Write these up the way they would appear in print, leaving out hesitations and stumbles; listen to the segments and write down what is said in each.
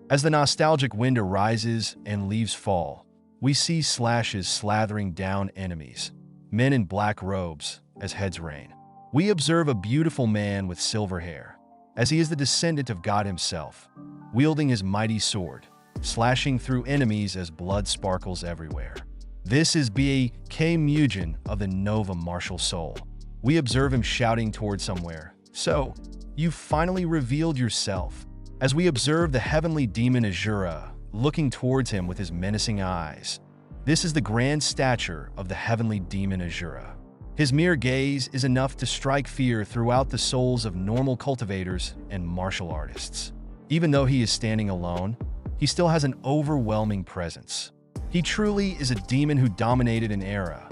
As the nostalgic wind arises and leaves fall, we see slashes slathering down enemies, men in black robes, as heads rain. We observe a beautiful man with silver hair, as he is the descendant of God himself, wielding his mighty sword, slashing through enemies as blood sparkles everywhere. This is B.K. Mugen of the Nova martial soul. We observe him shouting toward somewhere. So, you finally revealed yourself. As we observe the heavenly demon Azura looking towards him with his menacing eyes. This is the grand stature of the heavenly demon Azura. His mere gaze is enough to strike fear throughout the souls of normal cultivators and martial artists. Even though he is standing alone, he still has an overwhelming presence. He truly is a demon who dominated an era,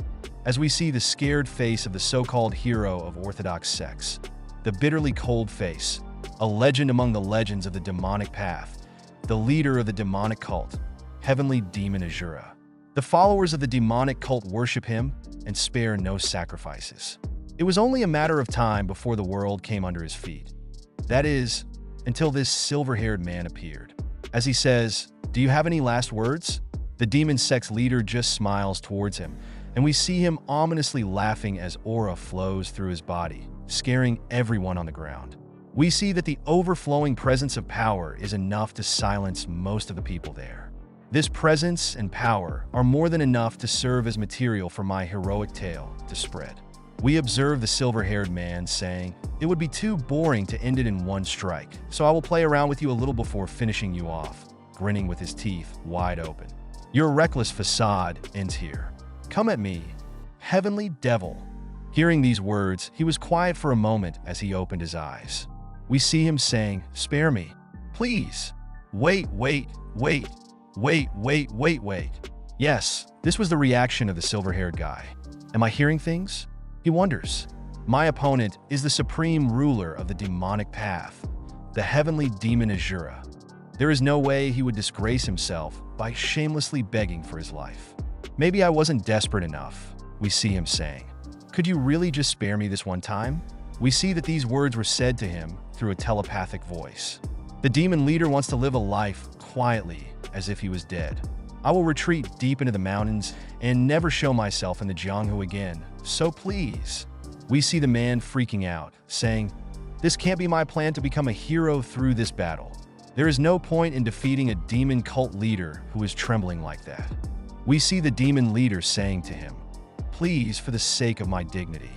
as we see the scared face of the so-called hero of orthodox sects, the bitterly cold face, a legend among the legends of the demonic path, the leader of the demonic cult, heavenly demon Azura. The followers of the demonic cult worship him and spare no sacrifices. It was only a matter of time before the world came under his feet. That is, until this silver-haired man appeared. As he says, "Do you have any last words?" The Demonic Sect Leader just smiles towards him, and we see him ominously laughing as aura flows through his body, scaring everyone on the ground. We see that the overflowing presence of power is enough to silence most of the people there. This presence and power are more than enough to serve as material for my heroic tale to spread. We observe the silver-haired man saying, "It would be too boring to end it in one strike, so I will play around with you a little before finishing you off," grinning with his teeth wide open. "Your reckless facade ends here. Come at me, heavenly devil." Hearing these words, he was quiet for a moment as he opened his eyes. We see him saying, "Spare me, please. Wait. Yes, this was the reaction of the silver-haired guy. Am I hearing things? He wonders. My opponent is the supreme ruler of the demonic path, the heavenly demon Azura. There is no way he would disgrace himself by shamelessly begging for his life. Maybe I wasn't desperate enough, we see him saying. Could you really just spare me this one time? We see that these words were said to him through a telepathic voice. The demon leader wants to live a life quietly, as if he was dead. I will retreat deep into the mountains and never show myself in the Jianghu again, so please. We see the man freaking out, saying, "This can't be my plan to become a hero through this battle. There is no point in defeating a demon cult leader who is trembling like that." We see the demon leader saying to him, "Please, for the sake of my dignity."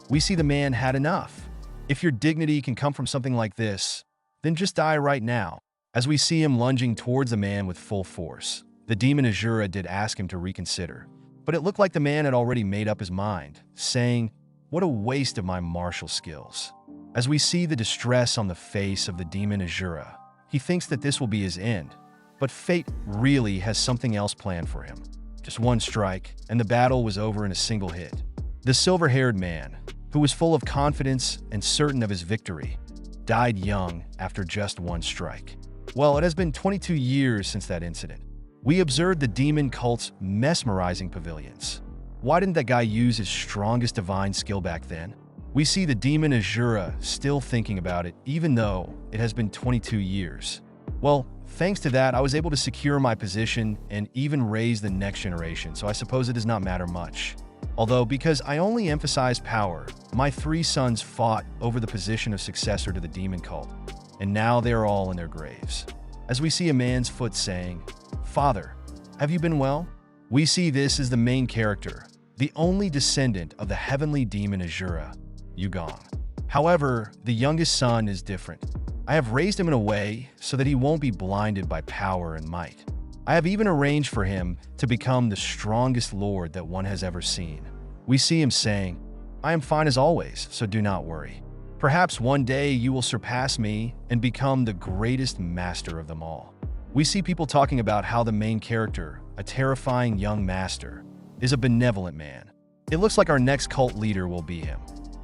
We see the man had enough. If your dignity can come from something like this, then just die right now. As we see him lunging towards the man with full force, the demon Azura did ask him to reconsider, but it looked like the man had already made up his mind, saying, "What a waste of my martial skills." As we see the distress on the face of the demon Azura, he thinks that this will be his end, but fate really has something else planned for him. Just one strike, and the battle was over in a single hit. The silver-haired man, who was full of confidence and certain of his victory, died young after just one strike. Well, it has been 22 years since that incident. We observed the demon cult's mesmerizing pavilions. Why didn't that guy use his strongest divine skill back then? We see the demon Azura still thinking about it, even though it has been 22 years. Well, thanks to that, I was able to secure my position and even raise the next generation, so I suppose it does not matter much. Although, because I only emphasize power, my 3 sons fought over the position of successor to the demon cult, and now they are all in their graves. As we see a man's foot saying, "Father, have you been well?" We see this as the main character, the only descendant of the heavenly demon Azura, Yugang. However, the youngest son is different. I have raised him in a way so that he won't be blinded by power and might. I have even arranged for him to become the strongest lord that one has ever seen. We see him saying, "I am fine as always, so do not worry. Perhaps one day you will surpass me and become the greatest master of them all." We see people talking about how the main character, a terrifying young master, is a benevolent man. It looks like our next cult leader will be him.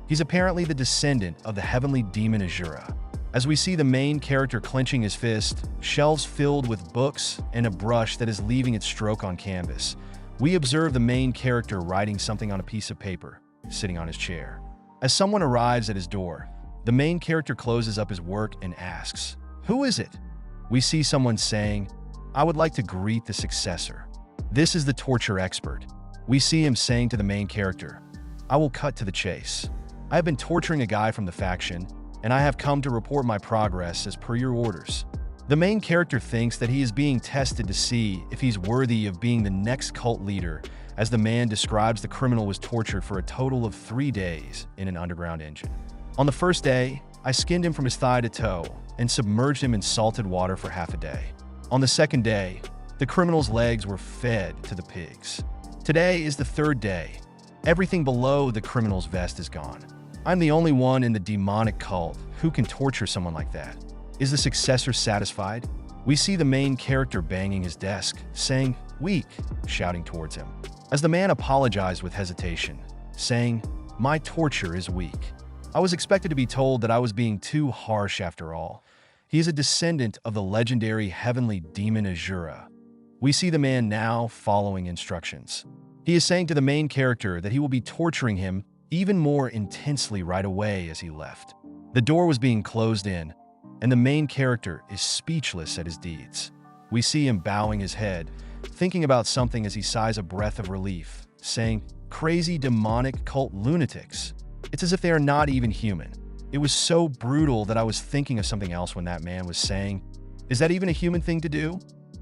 He's apparently the descendant of the heavenly demon Azura. As we see the main character clenching his fist, shelves filled with books, and a brush that is leaving its stroke on canvas, we observe the main character writing something on a piece of paper, sitting on his chair. As someone arrives at his door, the main character closes up his work and asks, "Who is it?" We see someone saying, "I would like to greet the successor." This is the torture expert. We see him saying to the main character, "I will cut to the chase. I have been torturing a guy from the faction, and I have come to report my progress as per your orders." The main character thinks that he is being tested to see if he's worthy of being the next cult leader, as the man describes the criminal was tortured for a total of 3 days in an underground engine. "On the first day, I skinned him from his thigh to toe and submerged him in salted water for half a day. On the second day, the criminal's legs were fed to the pigs. Today is the third day. Everything below the criminal's vest is gone. I'm the only one in the demonic cult who can torture someone like that. Is the successor satisfied?" We see the main character banging his desk, saying, "Weak," shouting towards him, as the man apologized with hesitation, saying, "My torture is weak. I was expected to be told that I was being too harsh after all." He is a descendant of the legendary heavenly demon Azura. We see the man now following instructions. He is saying to the main character that he will be torturing him even more intensely right away as he left. The door was being closed in, and the main character is speechless at his deeds. We see him bowing his head, thinking about something as he sighs a breath of relief, saying, "Crazy demonic cult lunatics. It's as if they are not even human." It was so brutal that I was thinking of something else when that man was saying, "Is that even a human thing to do?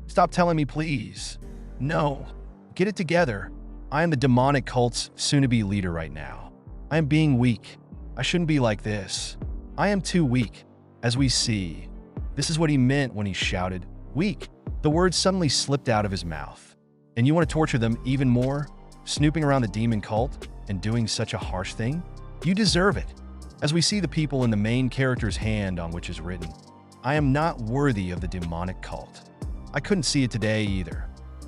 Stop telling me, please. No. Get it together. I am the demonic cult's soon-to-be leader right now. I am being weak. I shouldn't be like this. I am too weak." As we see, this is what he meant when he shouted, "Weak." The words suddenly slipped out of his mouth. "And you want to torture them even more? Snooping around the demon cult and doing such a harsh thing? You deserve it." As we see the people in the main character's hand on which is written, "I am not worthy of the demonic cult." I couldn't see it today either.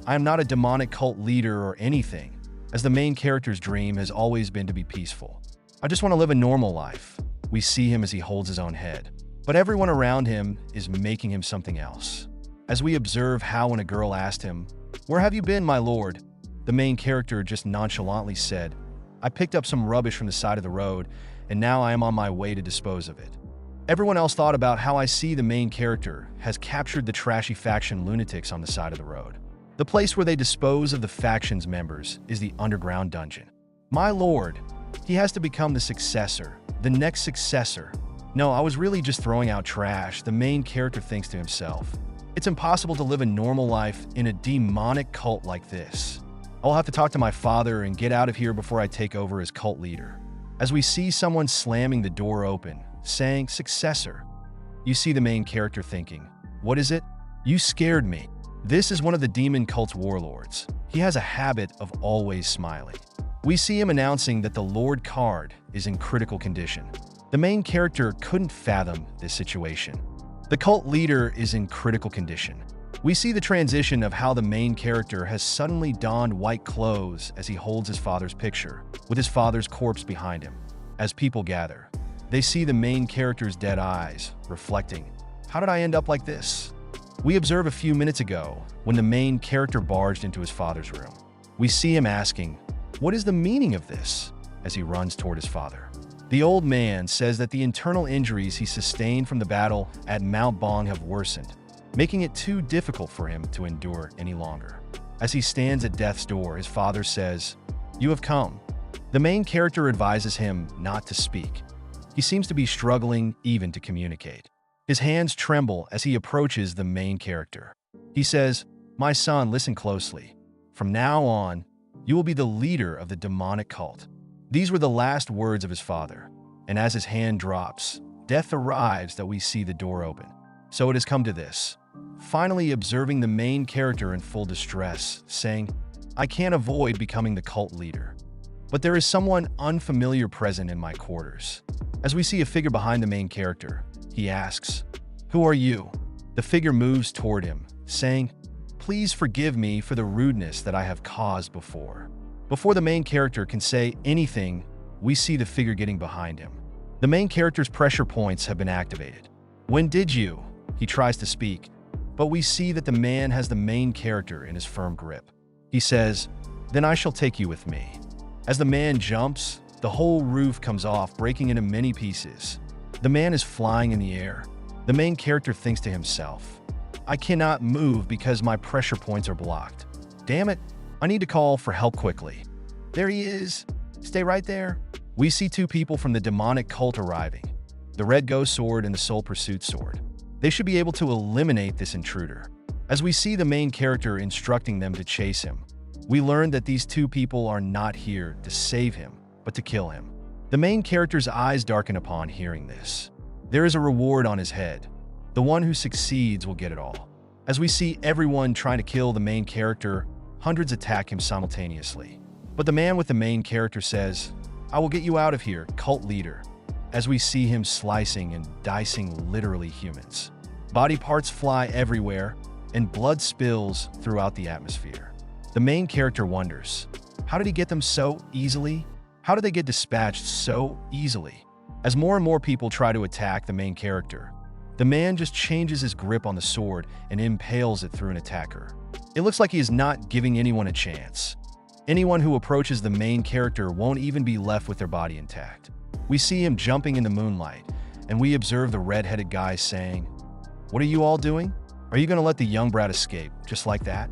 I am not a demonic cult leader or anything, as the main character's dream has always been to be peaceful. I just want to live a normal life. We see him as he holds his own head, but everyone around him is making him something else. As we observe how when a girl asked him, "Where have you been, my lord?" the main character just nonchalantly said, "I picked up some rubbish from the side of the road, and now I am on my way to dispose of it." Everyone else thought about how I see the main character has captured the trashy faction lunatics on the side of the road. The place where they dispose of the faction's members is the underground dungeon. My lord, he has to become the successor, the next successor. No, I was really just throwing out trash, the main character thinks to himself. It's impossible to live a normal life in a demonic cult like this. I'll have to talk to my father and get out of here before I take over as cult leader. As we see someone slamming the door open, saying, "Successor." You see the main character thinking, "What is it? You scared me." This is one of the demon cult's warlords. He has a habit of always smiling. We see him announcing that the Lord card is in critical condition. The main character couldn't fathom this situation. The cult leader is in critical condition. We see the transition of how the main character has suddenly donned white clothes as he holds his father's picture, with his father's corpse behind him. As people gather, they see the main character's dead eyes, reflecting, "How did I end up like this?" We observe a few minutes ago when the main character barged into his father's room. We see him asking, "What is the meaning of this?" as he runs toward his father. The old man says that the internal injuries he sustained from the battle at Mount Bong have worsened, making it too difficult for him to endure any longer. As he stands at death's door, his father says, "You have come." The main character advises him not to speak. He seems to be struggling even to communicate. His hands tremble as he approaches the main character. He says, "My son, listen closely. From now on, you will be the leader of the demonic cult." These were the last words of his father, and as his hand drops, death arrives that we see the door open. So it has come to this. Finally observing the main character in full distress, saying, "I can't avoid becoming the cult leader. But there is someone unfamiliar present in my quarters." As we see a figure behind the main character, he asks, "Who are you?" The figure moves toward him, saying, "Please forgive me for the rudeness that I have caused before." Before the main character can say anything, we see the figure getting behind him. The main character's pressure points have been activated. "When did you?" He tries to speak, but we see that the man has the main character in his firm grip. He says, "Then I shall take you with me." As the man jumps, the whole roof comes off, breaking into many pieces. The man is flying in the air. The main character thinks to himself, I cannot move because my pressure points are blocked. Damn it, I need to call for help quickly. There he is. Stay right there. We see two people from the demonic cult arriving, the Red Ghost Sword and the Soul Pursuit Sword. They should be able to eliminate this intruder. As we see the main character instructing them to chase him, we learn that these two people are not here to save him, but to kill him. The main character's eyes darken upon hearing this. There is a reward on his head. The one who succeeds will get it all. As we see everyone trying to kill the main character, hundreds attack him simultaneously. But the man with the main character says, "I will get you out of here, cult leader," as we see him slicing and dicing literally humans. Body parts fly everywhere, and blood spills throughout the atmosphere. The main character wonders, how did he get them so easily? How did they get dispatched so easily? As more and more people try to attack the main character, the man just changes his grip on the sword and impales it through an attacker. It looks like he is not giving anyone a chance. Anyone who approaches the main character won't even be left with their body intact. We see him jumping in the moonlight, and we observe the red-headed guy saying, "What are you all doing? Are you going to let the young brat escape just like that?"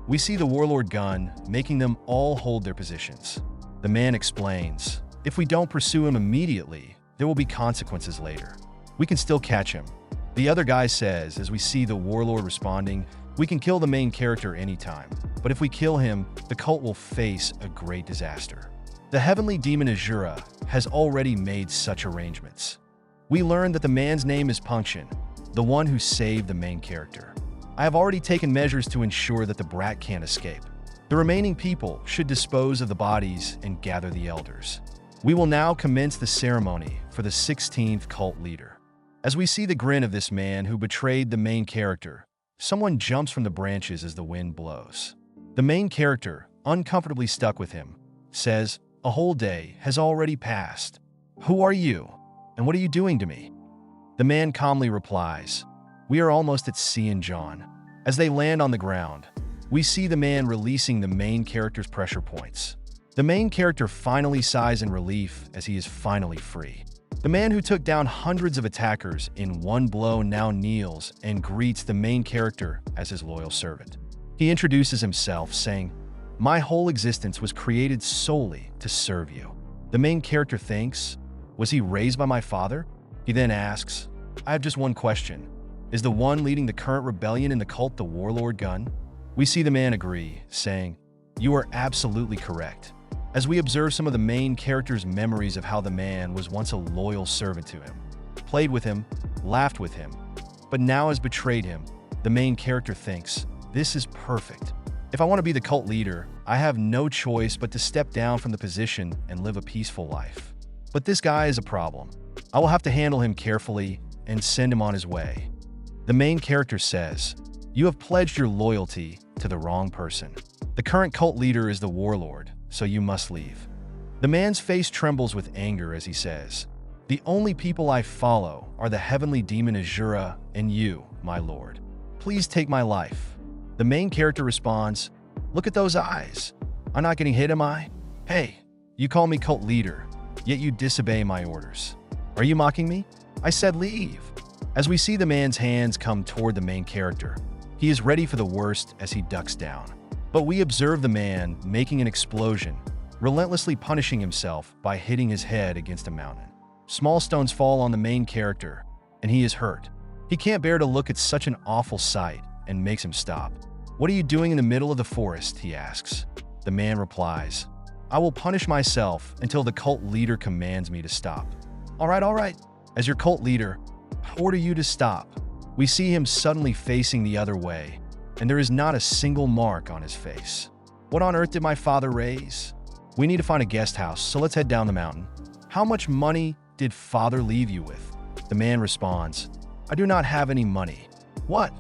We see the warlord gun, making them all hold their positions. The man explains, "If we don't pursue him immediately, there will be consequences later. We can still catch him." The other guy says, as we see the warlord responding, "We can kill the main character anytime, but if we kill him, the cult will face a great disaster." The heavenly demon Azura has already made such arrangements. We learn that the man's name is Punction, the one who saved the main character. I have already taken measures to ensure that the brat can't escape. The remaining people should dispose of the bodies and gather the elders. We will now commence the ceremony for the 16th cult leader. As we see the grin of this man who betrayed the main character, someone jumps from the branches as the wind blows. The main character, uncomfortably stuck with him, says, "A whole day has already passed. Who are you? And what are you doing to me?" The man calmly replies, "We are almost at sea and John." As they land on the ground, we see the man releasing the main character's pressure points. The main character finally sighs in relief as he is finally free. The man who took down hundreds of attackers in one blow now kneels and greets the main character as his loyal servant. He introduces himself, saying, "My whole existence was created solely to serve you." The main character thinks, "Was he raised by my father?" He then asks, "I have just one question. Is the one leading the current rebellion in the cult the warlord gun?" We see the man agree, saying, "You are absolutely correct," as we observe some of the main character's memories of how the man was once a loyal servant to him, played with him, laughed with him, but now has betrayed him. The main character thinks, "This is perfect. If I want to be the cult leader, I have no choice but to step down from the position and live a peaceful life. But this guy is a problem. I will have to handle him carefully and send him on his way." The main character says, "You have pledged your loyalty to the wrong person. The current cult leader is the warlord, so you must leave." The man's face trembles with anger as he says, "The only people I follow are the heavenly demon Azura and you, my lord. Please take my life." The main character responds, "Look at those eyes. I'm not getting hit, am I? Hey, you call me cult leader, yet you disobey my orders. Are you mocking me? I said leave." As we see the man's hands come toward the main character, he is ready for the worst as he ducks down. But we observe the man making an explosion, relentlessly punishing himself by hitting his head against a mountain. Small stones fall on the main character, and he is hurt. He can't bear to look at such an awful sight and makes him stop. "What are you doing in the middle of the forest?" he asks. The man replies, "I will punish myself until the cult leader commands me to stop." All right. As your cult leader, I order you to stop." We see him suddenly facing the other way, and there is not a single mark on his face. "What on earth did my father raise? We need to find a guest house, so let's head down the mountain." "How much money did father leave you with?" The man responds, "I do not have any money." "What?"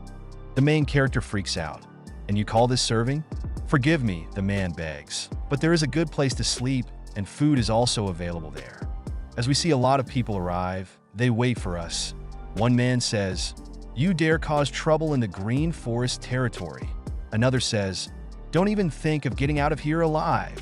The main character freaks out. "And you call this serving?" "Forgive me," the man begs, "but there is a good place to sleep, and food is also available there." As we see a lot of people arrive, they wait for us. One man says, "You dare cause trouble in the Green Forest territory." Another says, "Don't even think of getting out of here alive."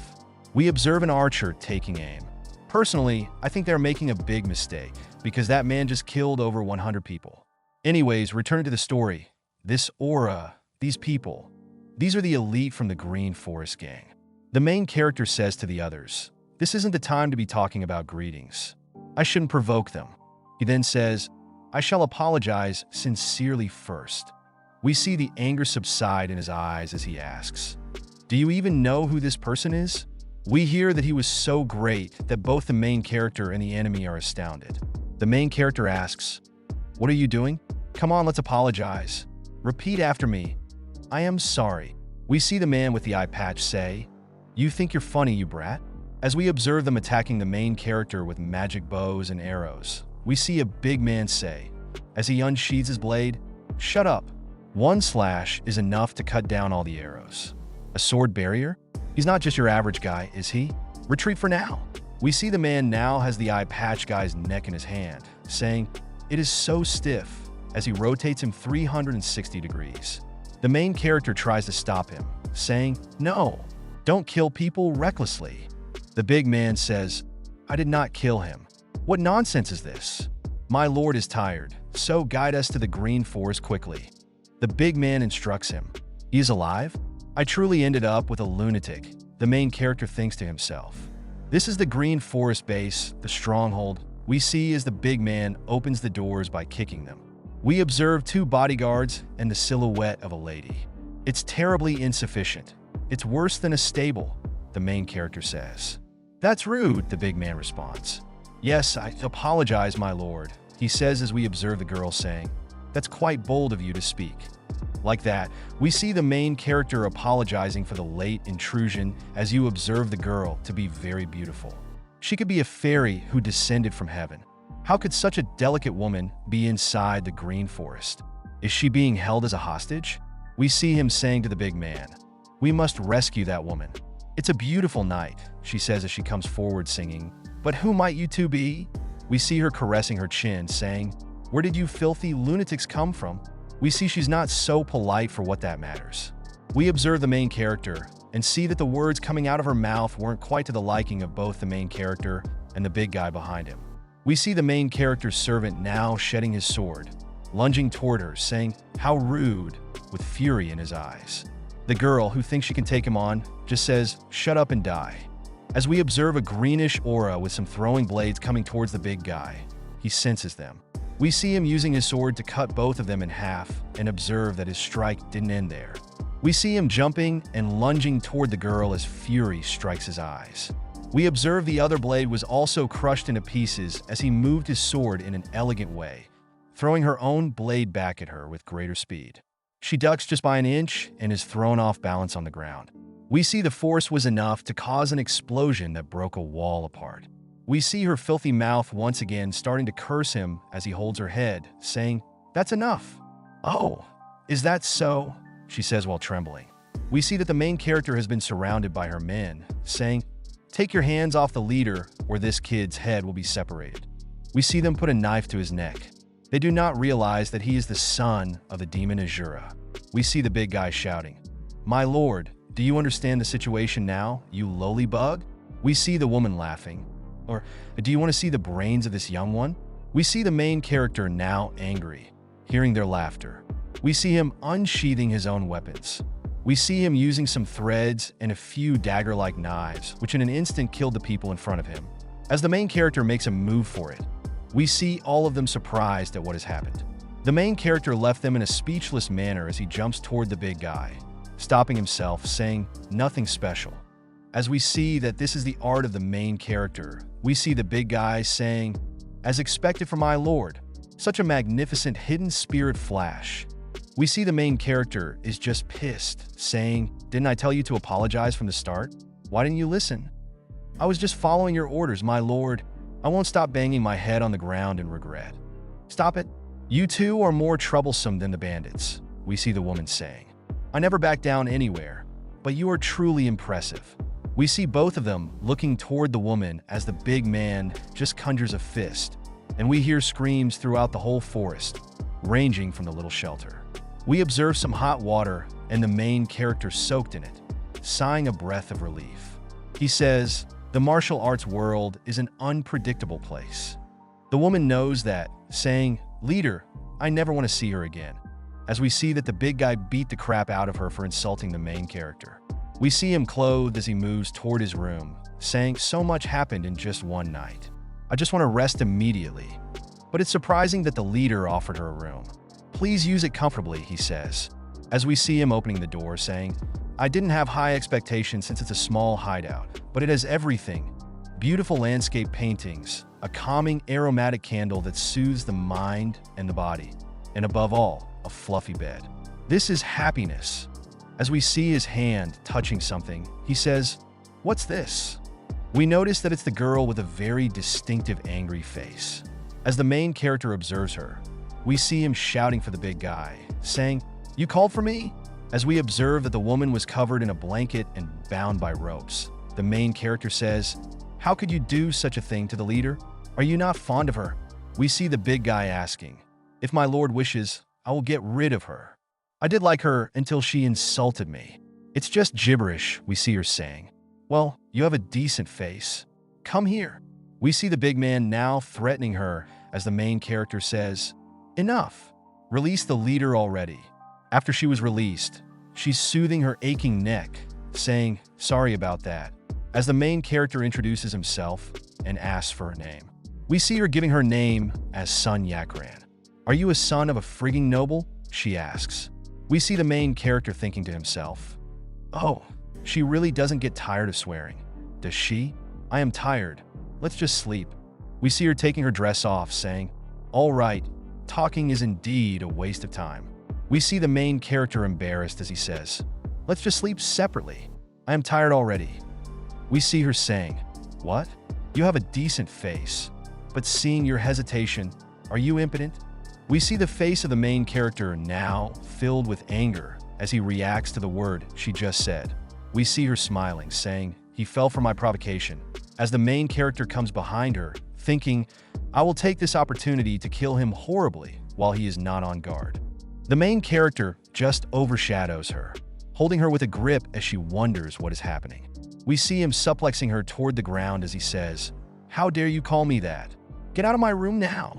We observe an archer taking aim. Personally, I think they're making a big mistake because that man just killed over 100 people. Anyways, returning to the story, This aura, these people, these are the elite from the Green Forest gang. The main character says to the others, "This isn't the time to be talking about greetings. I shouldn't provoke them." He then says, "I shall apologize sincerely first." We see the anger subside in his eyes as he asks, "Do you even know who this person is?" We hear that he was so great that both the main character and the enemy are astounded. The main character asks, "What are you doing? Come on, let's apologize. Repeat after me. I am sorry." We see the man with the eye patch say, "You think you're funny, you brat?" As we observe them attacking the main character with magic bows and arrows, we see a big man say, as he unsheathes his blade, "Shut up. One slash is enough to cut down all the arrows." A sword barrier? He's not just your average guy, is he? Retreat for now. We see the man now has the eye patch guy's neck in his hand, saying, "It is so stiff," as he rotates him 360 degrees. The main character tries to stop him, saying, "No, don't kill people recklessly." The big man says, "I did not kill him. What nonsense is this? My lord is tired, so guide us to the Green Forest quickly." The big man instructs him. "He is alive? I truly ended up with a lunatic," the main character thinks to himself. This is the Green Forest base, the stronghold, we see as the big man opens the doors by kicking them. We observe 2 bodyguards and the silhouette of a lady. "It's terribly insufficient. It's worse than a stable," the main character says. "That's rude," the big man responds. "Yes, I apologize, my lord," he says as we observe the girl saying, "That's quite bold of you to speak." Like that, we see the main character apologizing for the late intrusion as you observe the girl to be very beautiful. She could be a fairy who descended from heaven. How could such a delicate woman be inside the Green Forest? Is she being held as a hostage? We see him saying to the big man, "We must rescue that woman." "It's a beautiful night," she says as she comes forward singing, "But who might you two be?" We see her caressing her chin, saying, "Where did you filthy lunatics come from?" We see she's not so polite for what that matters. We observe the main character and see that the words coming out of her mouth weren't quite to the liking of both the main character and the big guy behind him. We see the main character's servant now shedding his sword, lunging toward her, saying, "How rude," with fury in his eyes. The girl, who thinks she can take him on, just says, "Shut up and die." As we observe a greenish aura with some throwing blades coming towards the big guy, he senses them. We see him using his sword to cut both of them in half and observe that his strike didn't end there. We see him jumping and lunging toward the girl as fury strikes his eyes. We observe the other blade was also crushed into pieces as he moved his sword in an elegant way, throwing her own blade back at her with greater speed. She ducks just by an inch and is thrown off balance on the ground. We see the force was enough to cause an explosion that broke a wall apart. We see her filthy mouth once again starting to curse him as he holds her head, saying, "That's enough." "Oh, is that so?" she says while trembling. We see that the main character has been surrounded by her men, saying, "Take your hands off the leader or this kid's head will be separated." We see them put a knife to his neck. They do not realize that he is the son of the demon Azura. We see the big guy shouting, "My lord, do you understand the situation now, you lowly bug?" We see the woman laughing. Or, "Do you want to see the brains of this young one?" We see the main character now angry, hearing their laughter. We see him unsheathing his own weapons. We see him using some threads and a few dagger-like knives, which in an instant killed the people in front of him. As the main character makes a move for it, we see all of them surprised at what has happened. The main character left them in a speechless manner as he jumps toward the big guy, stopping himself, saying, "Nothing special." As we see that this is the art of the main character, we see the big guy saying, "As expected from my lord, such a magnificent hidden spirit flash." We see the main character is just pissed, saying, "Didn't I tell you to apologize from the start? Why didn't you listen?" "I was just following your orders, my lord. I won't stop banging my head on the ground in regret." "Stop it. You two are more troublesome than the bandits," we see the woman saying. "I never back down anywhere, but you are truly impressive." We see both of them looking toward the woman as the big man just conjures a fist, and we hear screams throughout the whole forest, ranging from the little shelter. We observe some hot water and the main character soaked in it, sighing a breath of relief. He says, "The martial arts world is an unpredictable place." The woman knows that, saying, "Leader, I never want to see her again." as we see that the big guy beat the crap out of her for insulting the main character. We see him clothed as he moves toward his room, saying, "So much happened in just one night. I just want to rest immediately." But it's surprising that the leader offered her a room. "Please use it comfortably," he says, as we see him opening the door, saying, "I didn't have high expectations since it's a small hideout, but it has everything. Beautiful landscape paintings, a calming aromatic candle that soothes the mind and the body, and above all, a fluffy bed. This is happiness." As we see his hand touching something, he says, "What's this?" We notice that it's the girl with a very distinctive angry face. As the main character observes her, we see him shouting for the big guy, saying, "You called for me?" As we observe that the woman was covered in a blanket and bound by ropes, the main character says, "How could you do such a thing to the leader? Are you not fond of her?" We see the big guy asking, "If my lord wishes, I will get rid of her. I did like her until she insulted me." "It's just gibberish," we see her saying. "Well, you have a decent face. Come here." We see the big man now threatening her as the main character says, "Enough. Release the leader already." After she was released, she's soothing her aching neck, saying, "Sorry about that," as the main character introduces himself and asks for her name. We see her giving her name as Sun Yakran. "Are you a son of a frigging noble?" she asks. We see the main character thinking to himself, "Oh, she really doesn't get tired of swearing, does she? I am tired. Let's just sleep." We see her taking her dress off, saying, "All right, talking is indeed a waste of time." We see the main character embarrassed as he says, "Let's just sleep separately. I am tired already." We see her saying, "What? You have a decent face. But seeing your hesitation, are you impotent?" We see the face of the main character now filled with anger as he reacts to the word she just said. We see her smiling, saying, "He fell for my provocation," as the main character comes behind her, thinking, "I will take this opportunity to kill him horribly while he is not on guard." The main character just overshadows her, holding her with a grip as she wonders what is happening. We see him suplexing her toward the ground as he says, "How dare you call me that? Get out of my room now."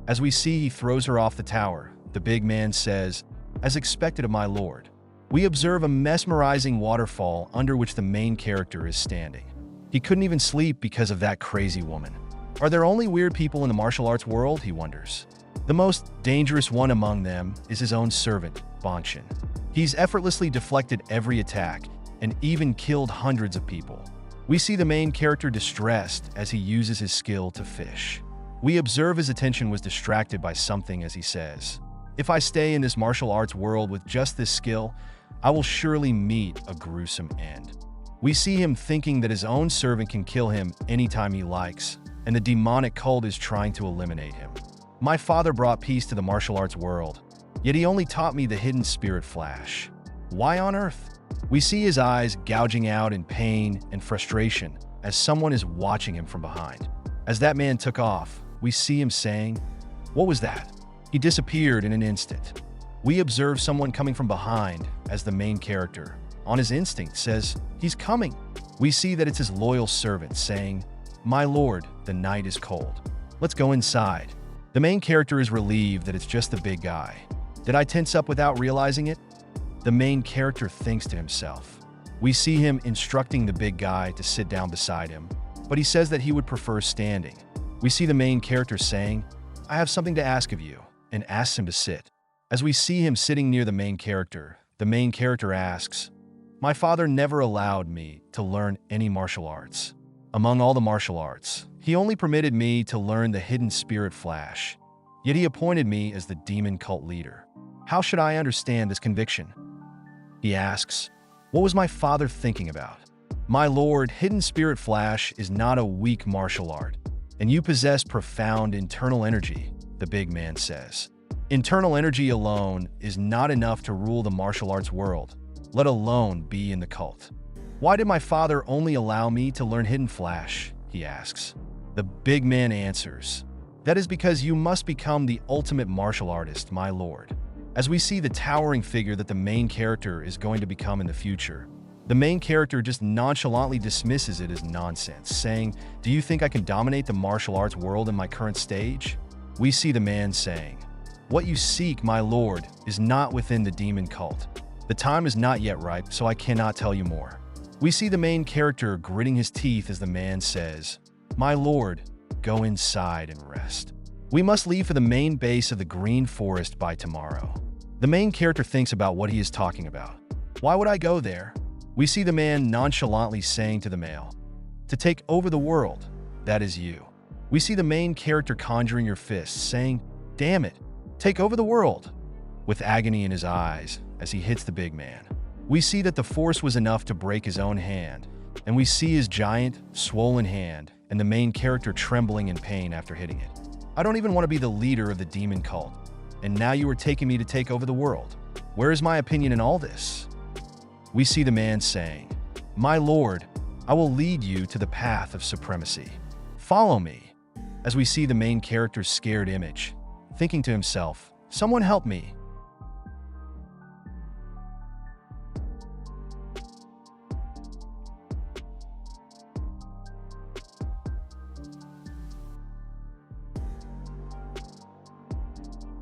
As we see he throws her off the tower, the big man says, "As expected of my lord." We observe a mesmerizing waterfall under which the main character is standing. He couldn't even sleep because of that crazy woman. Are there only weird people in the martial arts world, he wonders. The most dangerous one among them is his own servant, Banshin. He's effortlessly deflected every attack and even killed hundreds of people. We see the main character distressed as he uses his skill to fish. We observe his attention was distracted by something as he says, "If I stay in this martial arts world with just this skill, I will surely meet a gruesome end." We see him thinking that his own servant can kill him anytime he likes, and the demonic cult is trying to eliminate him. "My father brought peace to the martial arts world, yet he only taught me the hidden spirit flash. Why on earth?" We see his eyes gouging out in pain and frustration as someone is watching him from behind. As that man took off, we see him saying, "What was that?" He disappeared in an instant. We observe someone coming from behind as the main character, on his instinct, says, "He's coming." We see that it's his loyal servant saying, "My lord, the night is cold. Let's go inside." The main character is relieved that it's just the big guy. Did I tense up without realizing it? The main character thinks to himself. We see him instructing the big guy to sit down beside him, but he says that he would prefer standing. We see the main character saying, "I have something to ask of you," and asks him to sit. As we see him sitting near the main character asks, "My father never allowed me to learn any martial arts. Among all the martial arts, he only permitted me to learn the hidden spirit flash, yet he appointed me as the demon cult leader. How should I understand this conviction?" He asks, "What was my father thinking about?" "My lord, hidden spirit flash is not a weak martial art, and you possess profound internal energy," the big man says. "Internal energy alone is not enough to rule the martial arts world, let alone be in the cult." "Why did my father only allow me to learn hidden flash?" he asks. The big man answers, "That is because you must become the ultimate martial artist, my lord." As we see the towering figure that the main character is going to become in the future, the main character just nonchalantly dismisses it as nonsense, saying, "Do you think I can dominate the martial arts world in my current stage?" We see the man saying, What you seek, my lord, is not within the demon cult. The time is not yet ripe, so I cannot tell you more. We see the main character gritting his teeth as the man says, "My lord, go inside and rest. We must leave for the main base of the Green Forest by tomorrow." The main character thinks about what he is talking about. Why would I go there? We see the man nonchalantly saying to the male, "To take over the world, that is you." We see the main character conjuring your fists, saying, "Damn it, take over the world," with agony in his eyes as he hits the big man. We see that the force was enough to break his own hand, and we see his giant, swollen hand and the main character trembling in pain after hitting it. I don't even want to be the leader of the demon cult, and now you are taking me to take over the world. Where is my opinion in all this? We see the man saying, "My lord, I will lead you to the path of supremacy. Follow me," as we see the main character's scared image, thinking to himself, "Someone help me."